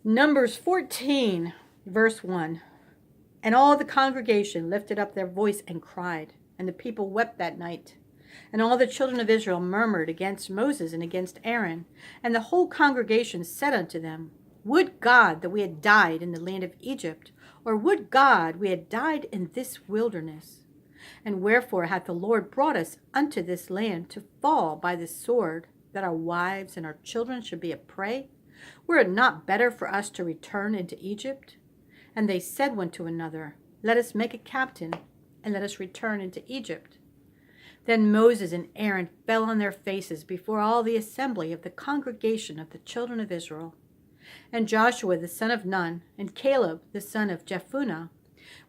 Numbers 14, verse 1. And all the congregation lifted up their voice and cried, and the people wept that night. And all the children of Israel murmured against Moses and against Aaron. And the whole congregation said unto them, Would God that we had died in the land of Egypt, or would God we had died in this wilderness? And wherefore hath the Lord brought us unto this land to fall by the sword, that our wives and our children should be a prey? Were it not better for us to return into Egypt? And they said one to another, Let us make a captain, and let us return into Egypt. Then Moses and Aaron fell on their faces before all the assembly of the congregation of the children of Israel. And Joshua the son of Nun, and Caleb the son of Jephunneh,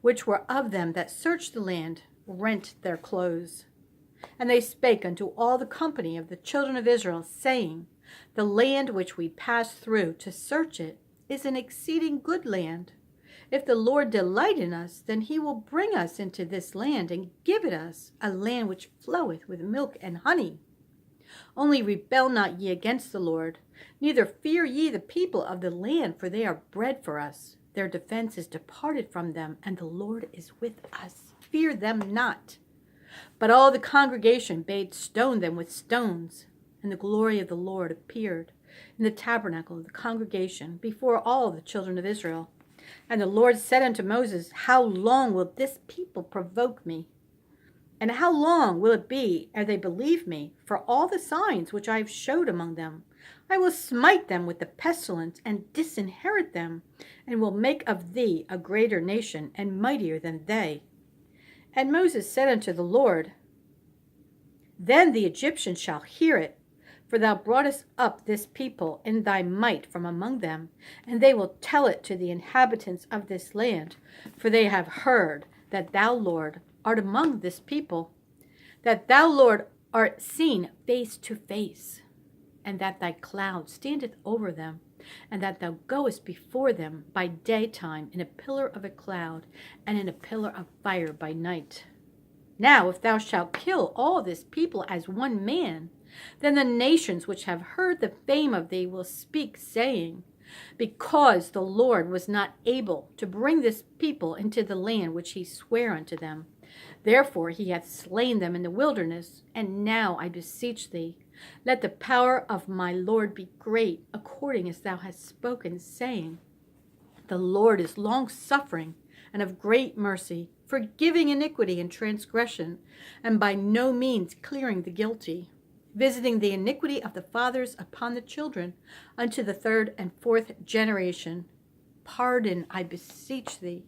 which were of them that searched the land, rent their clothes. And they spake unto all the company of the children of Israel, saying, The land which we passed through to search it is an exceeding good land. If the Lord delight in us, then he will bring us into this land, and give it us, a land which floweth with milk and honey. Only rebel not ye against the Lord, neither fear ye the people of the land, for they are bread for us. Their defense is departed from them, and the Lord is with us. Fear them not. But all the congregation bade stone them with stones, and the glory of the Lord appeared in the tabernacle of the congregation before all the children of Israel. And the Lord said unto Moses, How long will this people provoke me? And how long will it be ere they believe me for all the signs which I have showed among them? I will smite them with the pestilence, and disinherit them, and will make of thee a greater nation, and mightier than they. And Moses said unto the Lord, Then the Egyptians shall hear it, for thou broughtest up this people in thy might from among them, and they will tell it to the inhabitants of this land, for they have heard that thou, Lord, art among this people, that thou, Lord, art seen face to face, and that thy cloud standeth over them, and that thou goest before them by daytime in a pillar of a cloud, and in a pillar of fire by night. Now if thou shalt kill all this people as one man, then the nations which have heard the fame of thee will speak, saying, Because the Lord was not able to bring this people into the land which he sware unto them, therefore he hath slain them in the wilderness. And now I beseech thee, let the power of my Lord be great, according as thou hast spoken, saying, The Lord is long-suffering and of great mercy, forgiving iniquity and transgression, and by no means clearing the guilty, visiting the iniquity of the fathers upon the children unto the third and fourth generation. Pardon, I beseech thee,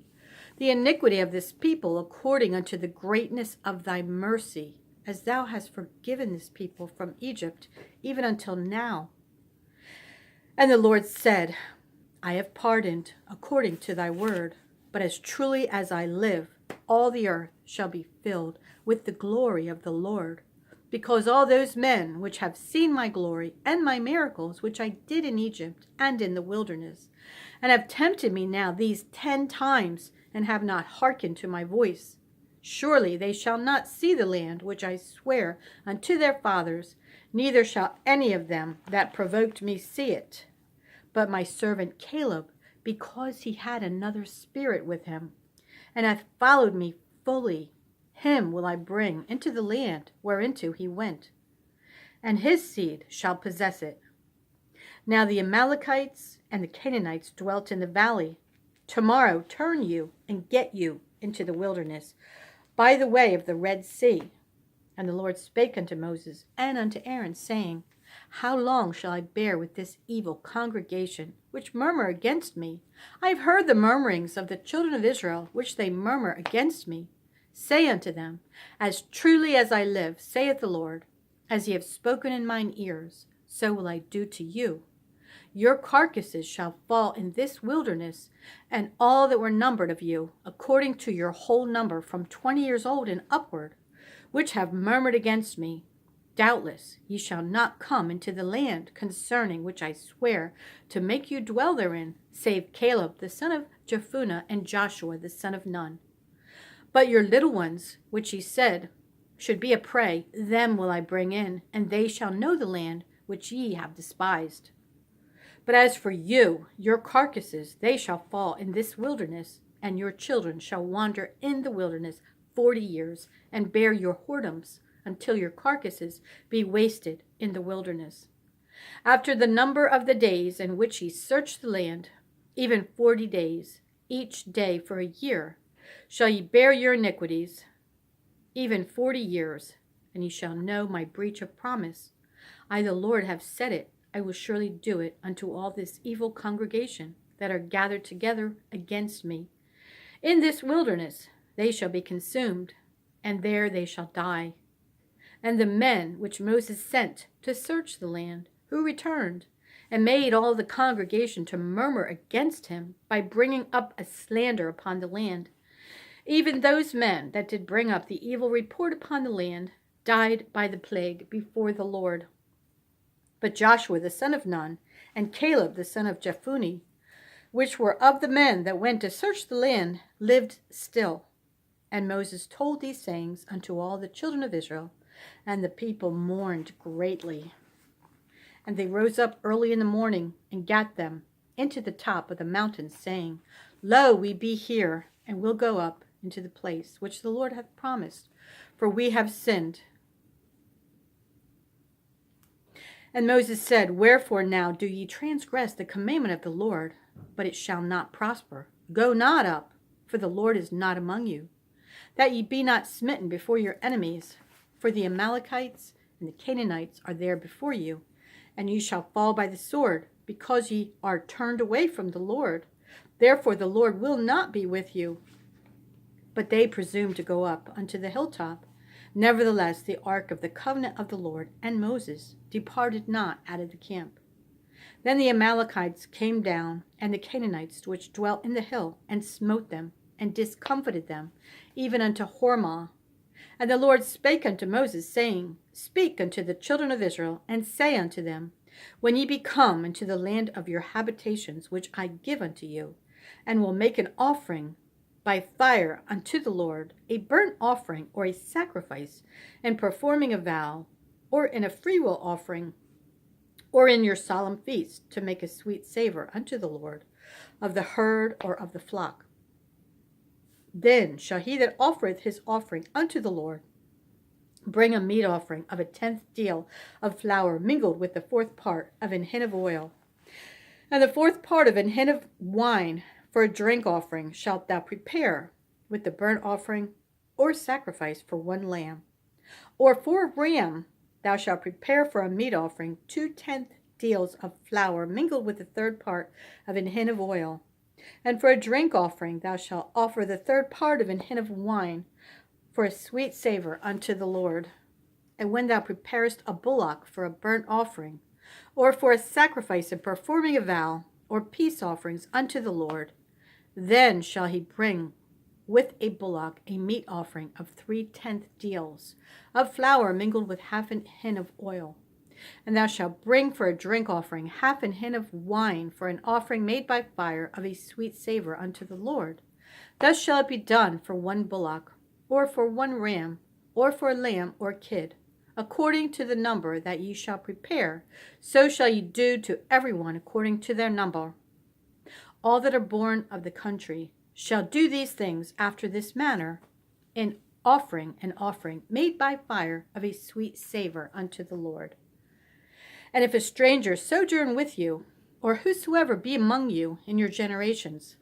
the iniquity of this people according unto the greatness of thy mercy, as thou hast forgiven this people from Egypt, even until now. And the Lord said, I have pardoned according to thy word, but as truly as I live, all the earth shall be filled with the glory of the Lord, because all those men which have seen my glory and my miracles which I did in Egypt and in the wilderness, and have tempted me now these 10 times, and have not hearkened to my voice, surely they shall not see the land which I swear unto their fathers, neither shall any of them that provoked me see it. But my servant Caleb, because he had another spirit with him, and hath followed me fully, him will I bring into the land whereinto he went, and his seed shall possess it. Now the Amalekites and the Canaanites dwelt in the valley. Tomorrow turn you and get you into the wilderness by the way of the Red Sea. And the Lord spake unto Moses and unto Aaron, saying, How long shall I bear with this evil congregation, which murmur against me? I have heard the murmurings of the children of Israel, which they murmur against me. Say unto them, As truly as I live, saith the Lord, as ye have spoken in mine ears, so will I do to you. Your carcasses shall fall in this wilderness, and all that were numbered of you, according to your whole number, from 20 years old and upward, which have murmured against me. Doubtless ye shall not come into the land concerning which I swear to make you dwell therein, save Caleb the son of Jephunneh and Joshua the son of Nun. But your little ones, which ye said should be a prey, them will I bring in, and they shall know the land which ye have despised. But as for you, your carcasses, they shall fall in this wilderness, and your children shall wander in the wilderness 40 years, and bear your whoredoms, until your carcasses be wasted in the wilderness. After the number of the days in which ye search the land, even 40 days, each day for a year, shall ye bear your iniquities, even 40 years, and ye shall know my breach of promise. I, the Lord, have said it. I will surely do it unto all this evil congregation that are gathered together against me. In this wilderness they shall be consumed, and there they shall die. And the men which Moses sent to search the land, who returned, and made all the congregation to murmur against him by bringing up a slander upon the land, even those men that did bring up the evil report upon the land, died by the plague before the Lord. But Joshua the son of Nun, and Caleb the son of Jephunneh, which were of the men that went to search the land, lived still. And Moses told these sayings unto all the children of Israel, and the people mourned greatly. And they rose up early in the morning, and gat them into the top of the mountain, saying, Lo, we be here, and will go up into the place which the Lord hath promised, for we have sinned. And Moses said, Wherefore now do ye transgress the commandment of the Lord? But it shall not prosper. Go not up, for the Lord is not among you, that ye be not smitten before your enemies. For the Amalekites and the Canaanites are there before you, and ye shall fall by the sword, because ye are turned away from the Lord. Therefore the Lord will not be with you. But they presumed to go up unto the hilltop. Nevertheless, the ark of the covenant of the Lord and Moses departed not out of the camp. Then the Amalekites came down, and the Canaanites which dwelt in the hill, and smote them, and discomfited them, even unto Hormah. And the Lord spake unto Moses, saying, Speak unto the children of Israel, and say unto them, When ye be come into the land of your habitations, which I give unto you, and will make an offering by fire unto the Lord, a burnt offering or a sacrifice, in performing a vow, or in a freewill offering, or in your solemn feast, to make a sweet savor unto the Lord, of the herd or of the flock. Then shall he that offereth his offering unto the Lord bring a meat offering of 1/10 deal of flour mingled with the 4th part of an hin of oil, and the 4th part of an hin of wine. For a drink offering shalt thou prepare with the burnt offering or sacrifice for 1 lamb. Or for a ram thou shalt prepare for a meat offering 2/10 deals of flour mingled with the 3rd part of an hin of oil. And for a drink offering thou shalt offer the 3rd part of an hin of wine, for a sweet savor unto the Lord. And when thou preparest a bullock for a burnt offering, or for a sacrifice in performing a vow, or peace offerings unto the Lord, then shall he bring with a bullock a meat offering of 3/10 deals of flour mingled with 1/2 hin of oil. And thou shalt bring for a drink offering 1/2 hin of wine, for an offering made by fire of a sweet savor unto the Lord. Thus shall it be done for 1 bullock, or for 1 ram, or for a lamb or kid, according to the number that ye shall prepare. So shall ye do to every one according to their number. All that are born of the country shall do these things after this manner, in offering an offering made by fire of a sweet savor unto the Lord. And if a stranger sojourn with you, or whosoever be among you in your generations,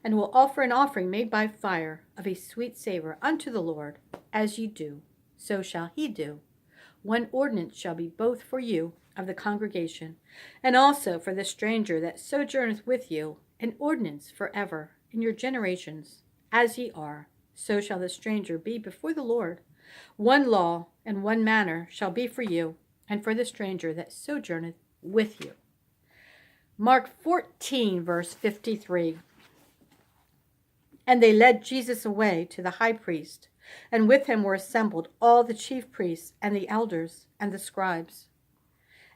and will offer an offering made by fire of a sweet savor unto the Lord, as ye do, so shall he do. 1 ordinance shall be both for you of the congregation, and also for the stranger that sojourneth with you, an ordinance forever in your generations. As ye are, so shall the stranger be before the Lord. 1 law and 1 manner shall be for you, and for the stranger that sojourneth with you. Mark 14, verse 53. And they led Jesus away to the high priest, and with him were assembled all the chief priests and the elders and the scribes.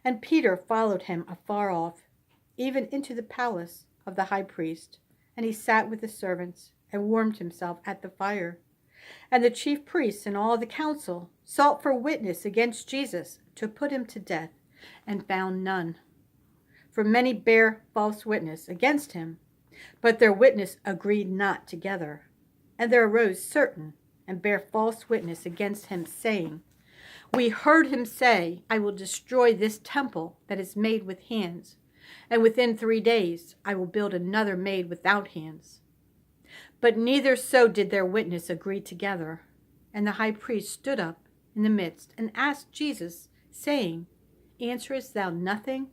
And Peter followed him afar off, even into the palace of the high priest, and he sat with the servants and warmed himself at the fire. And the chief priests and all the council sought for witness against Jesus to put him to death, and found none. for many bare false witness against him, but their witness agreed not together. And there arose certain and bare false witness against him, saying, We heard him say, I will destroy this temple that is made with hands, and within 3 days I will build another made without hands. But neither so did their witness agree together. And the high priest stood up in the midst and asked Jesus, saying, Answerest thou nothing?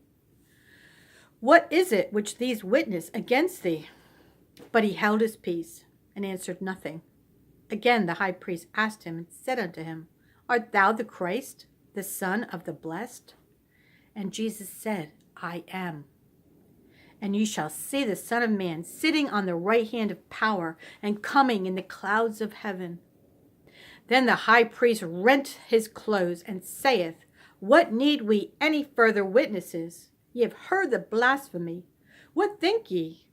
What is it which these witness against thee? But he held his peace and answered nothing. Again the high priest asked him and said unto him, Art thou the Christ, the Son of the Blessed? And Jesus said, I am. And ye shall see the Son of Man sitting on the right hand of power and coming in the clouds of heaven. Then the high priest rent his clothes and saith, What need we any further witnesses? Ye have heard the blasphemy. What think ye?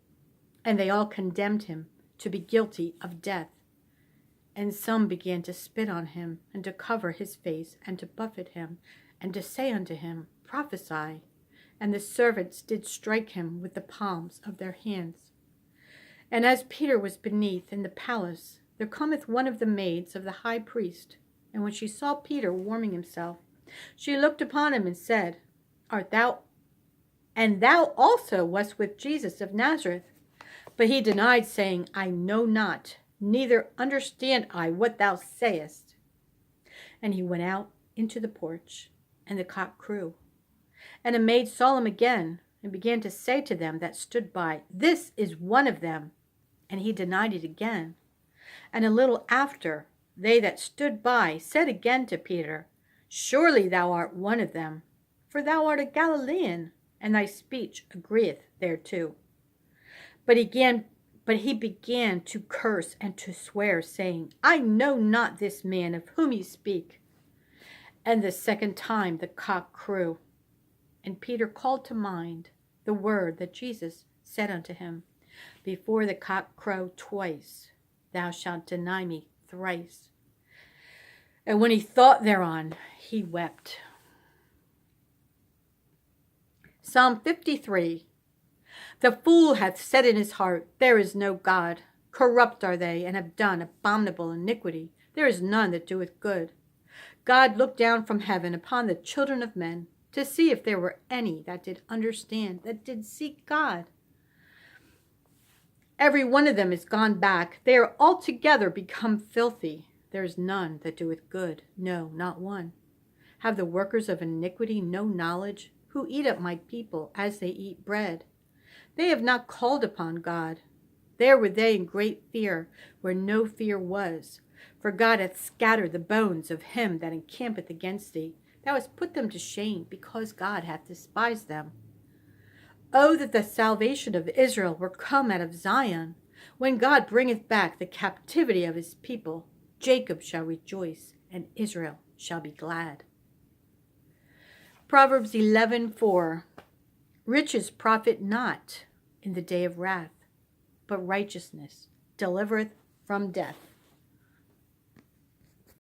And they all condemned him to be guilty of death. And some began to spit on him, and to cover his face, and to buffet him, and to say unto him, Prophesy. And the servants did strike him with the palms of their hands. And as Peter was beneath in the palace, there cometh one of the maids of the high priest. And when she saw Peter warming himself, she looked upon him and said, Art thou? And thou also wast with Jesus of Nazareth. But he denied, saying, I know not, neither understand I what thou sayest. And he went out into the porch, and the cock crew. And a maid saw him again, and began to say to them that stood by, This is one of them. And he denied it again. And a little after, they that stood by said again to Peter, Surely thou art one of them, for thou art a Galilean, and thy speech agreeth thereto. But he began to curse and to swear, saying, I know not this man of whom ye speak. And the second time the cock crew. And Peter called to mind the word that Jesus said unto him, Before the cock crow twice, thou shalt deny me thrice. And when he thought thereon, he wept. Psalm 53. The fool hath said in his heart, There is no God. Corrupt are they, and have done abominable iniquity. There is none that doeth good. God looked down from heaven upon the children of men, to see if there were any that did understand, that did seek God. Every one of them is gone back. They are altogether become filthy. There is none that doeth good, no, not one. Have the workers of iniquity no knowledge, who eat up my people as they eat bread? They have not called upon God. There were they in great fear, where no fear was. For God hath scattered the bones of him that encampeth against thee. Thou hast put them to shame, because God hath despised them. Oh, that the salvation of Israel were come out of Zion! When God bringeth back the captivity of his people, Jacob shall rejoice, and Israel shall be glad. Proverbs 11:4. Riches profit not in the day of wrath, but righteousness delivereth from death.